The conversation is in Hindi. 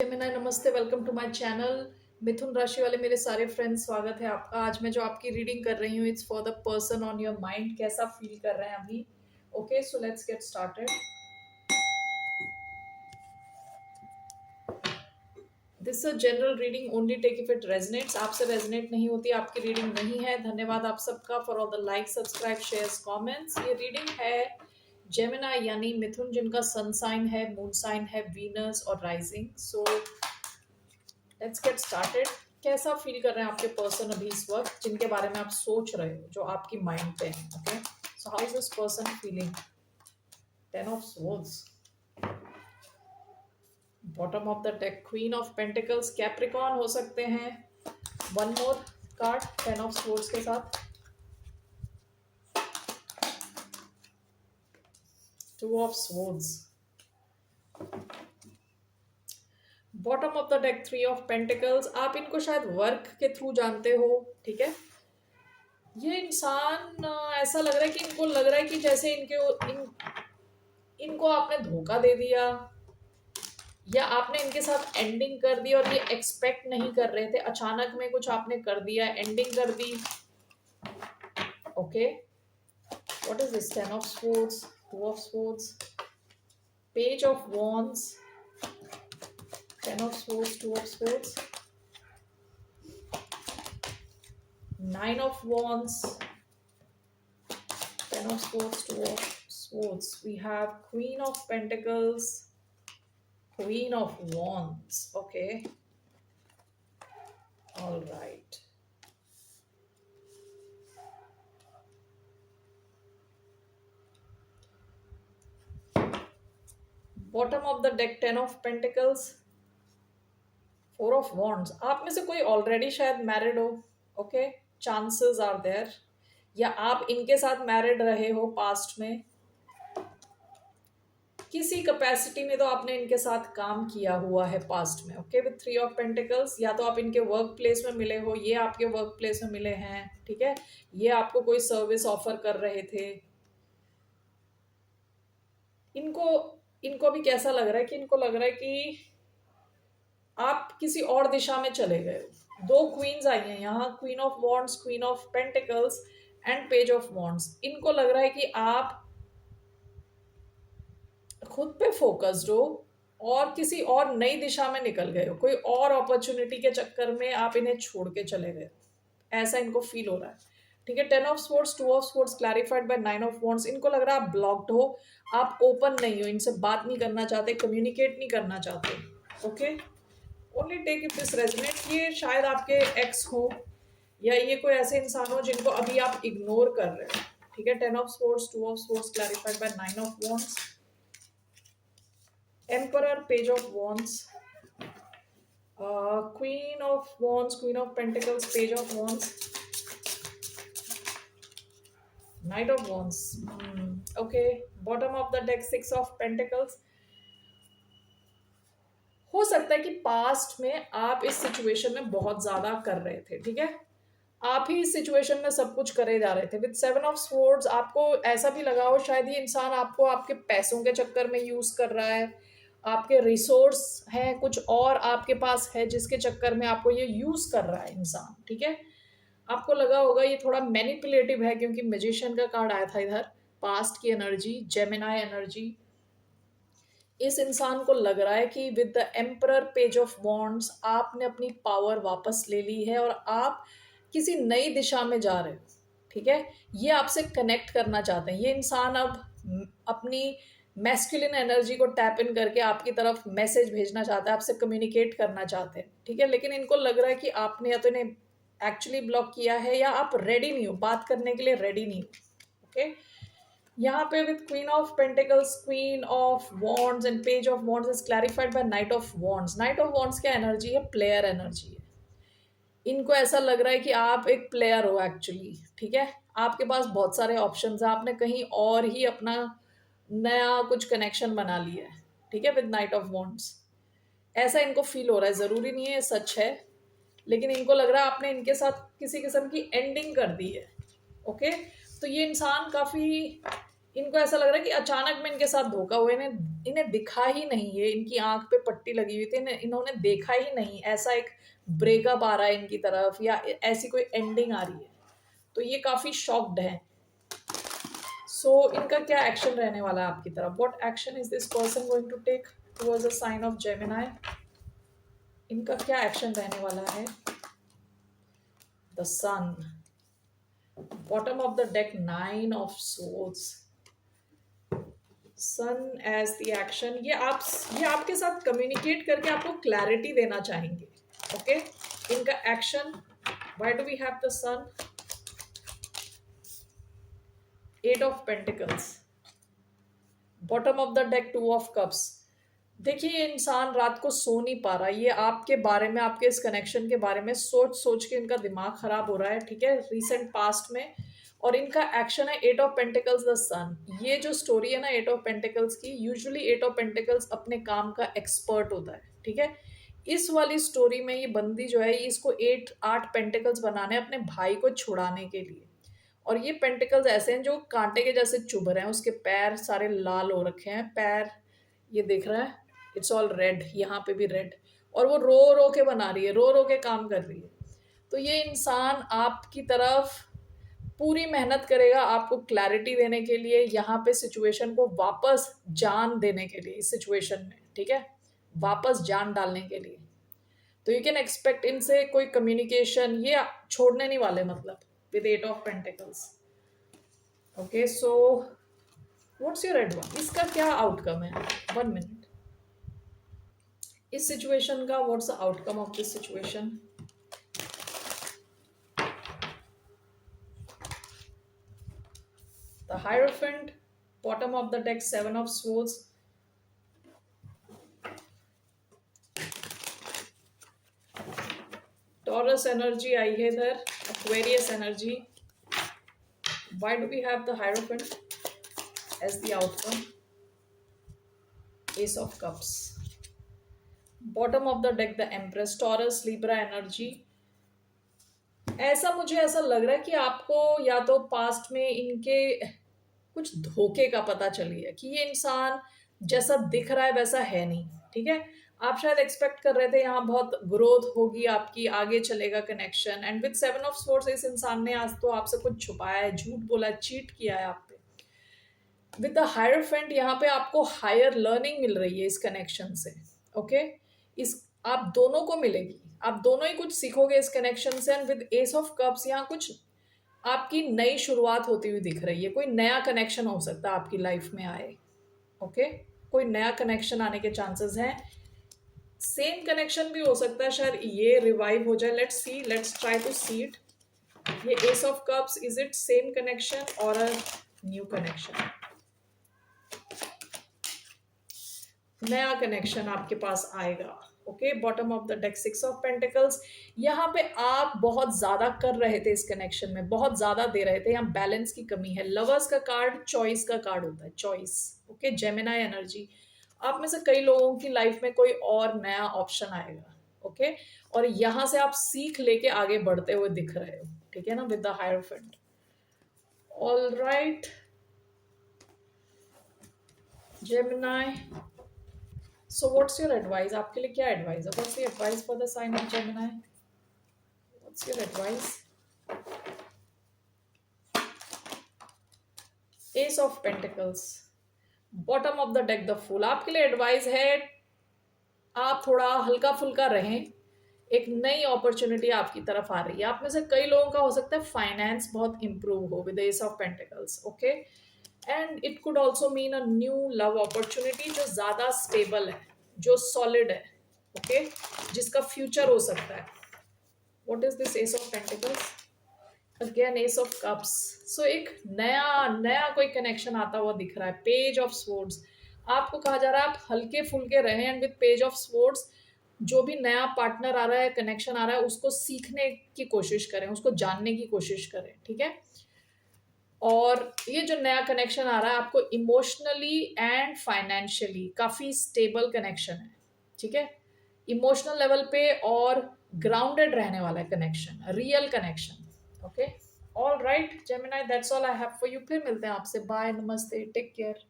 जेमिनी नमस्ते, वेलकम टू माय चैनल। मिथुन राशि वाले मेरे सारे फ्रेंड्स, स्वागत है आपका। आज मैं जो आपकी रीडिंग कर रही हूँ, it's for the person on your mind. कैसा फील कर रहे हैं अभी? Okay, so let's get started. This a general reading, only take if it resonates. आपसे रेजनेट नहीं होती, आपकी रीडिंग नहीं है। धन्यवाद आप सबका for all the like, subscribe, shares, comments. ये रीडिंग है जेमिनी यानी मिथुन, जिनका सन साइन है, मून साइन है, वीनस और rising. So let's get started. कैसा फील कर रहे हैं आपके पर्सन अभी इस वक्त, जिनके बारे में आप सोच रहे हो, जो आपकी माइंड पे है? Okay, so how is this person feeling? 10 of swords, bottom of the deck, queen of pentacles, Capricorn हो सकते हैं। One more card 10 of swords के साथ, 2 of swords, bottom of the deck 3 of pentacles। आप इनको शायद वर्क के थ्रू जानते हो, ठीक है। ये इंसान ऐसा लग रहा है कि इनको लग रहा है कि जैसे इनको आपने धोखा दे दिया, या आपने इनके साथ एंडिंग कर दी और ये एक्सपेक्ट नहीं कर रहे थे, अचानक में कुछ आपने कर दिया, एंडिंग कर दी। Okay, what is this? 10 of swords, 2 of swords, page of wands, 10 of swords, 2 of swords, 9 of wands, 10 of swords, 2 of swords. We have queen of pentacles, queen of wands. Okay, all right. Bottom of the deck 10 of pentacles, 4 of wands। आप में से कोई ऑलरेडी शायद मैरिड हो, ओके, चांसेस आर देयर, या आप इनके साथ मैरिड रहे हो पास्ट में। किसी कैपेसिटी में तो आपने इनके साथ काम किया हुआ है पास्ट में। ओके, विथ 3 of pentacles, या तो आप इनके वर्क प्लेस में मिले हो, ये आपके वर्क प्लेस में मिले हैं, ठीक है। ये आपको कोई सर्विस ऑफर कर रहे थे। इनको इनको भी कैसा लग रहा है कि इनको लग रहा है कि आप किसी और दिशा में चले गए हो। 2 क्वींस आई हैं यहाँ, queen of wands, queen of pentacles and page of wands. इनको लग रहा है कि आप खुद पे फोकस्ड हो और किसी और नई दिशा में निकल गए हो, कोई और अपॉर्चुनिटी के चक्कर में आप इन्हें छोड़ के चले गए, ऐसा इनको फील हो रहा है, ठीक है। 10 of swords, 2 of swords clarified by 9 of wands। इनको लग रहा है आप ब्लॉक्ड हो, आप ओपन नहीं हो, इनसे बात नहीं करना चाहते, कम्युनिकेट नहीं करना चाहते। Okay, only take if this resonate. ये शायद आपके एक्स हो, या ये कोई ऐसे इंसान हो जिनको अभी आप इग्नोर कर रहे हो, ठीक है। 10 of swords, 2 of swords clarified by 9 of wands, emperor, page of wands, queen of wands, queen of pentacles, page of wands, knight of wands। Okay, bottom of the deck 6 of pentacles। हो सकता है कि पास्ट में आप इस सिचुएशन में बहुत ज्यादा कर रहे थे, ठीक है। आप ही इस सिचुएशन में सब कुछ करे जा रहे थे। विद 7 of swords आपको ऐसा भी लगा हो शायद ये इंसान आपको आपके पैसों के चक्कर में यूज कर रहा है, आपके रिसोर्स हैं कुछ और आपके पास है जिसके चक्कर में आपको ये यूज कर रहा है इंसान, ठीक है। आपको लगा होगा ये थोड़ा मैनिपुलेटिव है, क्योंकि मैजिशियन का कार्ड आया था इधर, पास्ट की एनर्जी, जेमिनी एनर्जी। इस इंसान को लग रहा है कि with the emperor, page of wands, आपने अपनी पावर वापस ले ली है और आप किसी नई दिशा में जा रहे हो, ठीक है। ये आपसे कनेक्ट करना चाहते हैं। ये इंसान अब अपनी मैस्कुलिन एनर्जी को टैप इन करके आपकी तरफ मैसेज भेजना चाहता है, आपसे कम्युनिकेट करना चाहते हैं, ठीक है। लेकिन इनको लग रहा है कि आपने या तो इन्हें एक्चुअली ब्लॉक किया है, या आप रेडी नहीं हो, बात करने के लिए रेडी नहीं हो। ओके, यहाँ पे with queen of pentacles, queen of wands and page of wands is clarified by knight of wands. Knight of wands क्या एनर्जी है? प्लेयर एनर्जी है। इनको ऐसा लग रहा है कि आप एक प्लेयर हो एक्चुअली, ठीक है। आपके पास बहुत सारे ऑप्शंस हैं, आपने कहीं और ही अपना नया कुछ कनेक्शन बना लिया है, ठीक है, विद नाइट ऑफ वॉन्ड्स। ऐसा इनको फील हो रहा है, ज़रूरी नहीं है सच है, लेकिन इनको लग रहा है आपने इनके साथ किसी किस्म की एंडिंग कर दी है। ओके, तो ये इंसान काफ़ी इनको ऐसा लग रहा है कि अचानक में इनके साथ धोखा हुआ, इन्हें इन्हें दिखा ही नहीं है, इनकी आंख पे पट्टी लगी हुई थी, इन्होंने देखा ही नहीं ऐसा एक ब्रेकअप आ रहा है इनकी तरफ या ऐसी कोई एंडिंग आ रही है, तो ये काफी शॉक्ड है। सो इनका क्या एक्शन रहने वाला है आपकी तरफ? What action is this person going to take towards a sign of Gemini? इनका क्या एक्शन रहने वाला है? The sun, bottom of the deck, 9 of swords, sun as the action. ये आपके साथ कम्युनिकेट करके आपको क्लैरिटी देना चाहेंगे। ओके इनका action, why do we have the sun? 8 of pentacles, bottom of the deck, 2 of cups. देखिए ये इंसान रात को सो नहीं पा रहा, ये आपके बारे में, आपके इस कनेक्शन के बारे में सोच सोच के इनका दिमाग खराब हो रहा है, ठीक है, रिसेंट पास्ट में। और इनका एक्शन है 8 ऑफ पेंटिकल्स, द सन। ये जो स्टोरी है ना 8 ऑफ पेंटिकल्स की, यूजुअली 8 ऑफ पेंटिकल्स अपने काम का एक्सपर्ट होता है, ठीक है। इस वाली स्टोरी में ये बंदी जो है, इसको 8 पेंटिकल्स बनाने हैं अपने भाई को छुड़ाने के लिए। और ये पेंटिकल्स ऐसे हैं जो कांटे के जैसे चुभ रहे हैं, उसके पैर सारे लाल हो रखे हैं, पैर ये देख रहा है, इट्स ऑल रेड, यहाँ पे भी रेड। और वो रो रो के बना रही है, रो रो के काम कर रही है। तो ये इंसान आपकी तरफ पूरी मेहनत करेगा आपको क्लैरिटी देने के लिए, यहाँ पे सिचुएशन को वापस जान देने के लिए, इस सिचुएशन में, ठीक है, वापस जान डालने के लिए। तो यू कैन एक्सपेक्ट इनसे कोई कम्युनिकेशन, ये छोड़ने नहीं वाले, मतलब with 8 of pentacles. Okay so what's your advice? इसका क्या आउटकम है? 1 मिनट। इस सिचुएशन का what's the outcome of this situation? The hierophant, bottom of the deck, 7 of swords, Taurus energy आई है इधर, Aquarius energy. Why do we have the Hierophant as the outcome? Ace of Cups. Bottom of the deck, the Empress, Taurus, Libra energy. मुझे ऐसा लग रहा है कि आपको या तो पास्ट में इनके कुछ धोखे का पता चली है कि ये इंसान जैसा दिख रहा है वैसा है नहीं, ठीक है। आप शायद एक्सपेक्ट कर रहे थे यहाँ बहुत ग्रोथ होगी आपकी, आगे चलेगा connection, and with 7 of swords इस इंसान ने आज तो आपसे कुछ छुपाया है, झूठ बोला, चीट किया है आप पे। विद द हायरफेंट यहाँ पे आपको हायर लर्निंग मिल रही है इस कनेक्शन से। ओके इस आप दोनों को मिलेगी, आप दोनों ही कुछ सीखोगे इस कनेक्शन से। And with S of cups यहाँ कुछ आपकी नई शुरुआत होती हुई दिख रही है, कोई नया कनेक्शन हो सकता है आपकी लाइफ में आए। ओके कोई नया कनेक्शन आने के चांसेस हैं, सेम कनेक्शन भी हो सकता है, शायद ये रिवाइव हो जाए। Let's see, let's try to see it. ये ace of cups, is it same connection और अ न्यू कनेक्शन? नया कनेक्शन आपके पास आएगा। Okay bottom of the deck, 6 of pentacles. यहाँ पे आप बहुत ज्यादा कर रहे थे इस कनेक्शन में, बहुत ज्यादा दे रहे थे, यहाँ बैलेंस की कमी है। लवर्स का कार्ड चॉइस का कार्ड होता है, चॉइस। ओके जेमिनी एनर्जी, आप में से कई लोगों की लाइफ में कोई और नया ऑप्शन आएगा। ओके और यहाँ से आप सीख लेके आगे बढ़ते हुए दिख रहे हो, ठीक है ना, with the hierophant. All right Gemini, so what's your advice? आपके लिए क्या एडवाइस है? What's the advice for the sign of Gemini? What's your advice? Ace of Pentacles, bottom of the deck, the Fool. आपके लिए एडवाइस है आप थोड़ा हल्का फुल्का रहें, एक नई अपॉर्चुनिटी आपकी तरफ आ रही है। आप में से कई लोगों का हो सकता है फाइनेंस बहुत इंप्रूव हो with S of pentacles. Okay and it could also mean a new love opportunity जो ज्यादा स्टेबल है, जो सॉलिड है, ओके जिसका फ्यूचर हो सकता है। What is this ace of pentacles? Again ace of cups. So एक नया नया कोई कनेक्शन आता हुआ दिख रहा है। पेज ऑफ स्वॉर्ड्स, आपको कहा जा रहा है आप हल्के फुल्के रहें। And with page of swords जो भी नया पार्टनर आ रहा है, कनेक्शन आ रहा है, उसको सीखने की कोशिश करें, उसको जानने की कोशिश करें, ठीक है। और ये जो नया कनेक्शन आ रहा है आपको इमोशनली एंड फाइनेंशियली काफी स्टेबल कनेक्शन है, ठीक है, इमोशनल लेवल पे और ग्राउंडेड रहने वाला है connection, real connection. Okay all right Gemini, that's all I have for you. फिर मिलते हैं आपसे। बाय, नमस्ते, टेक केयर।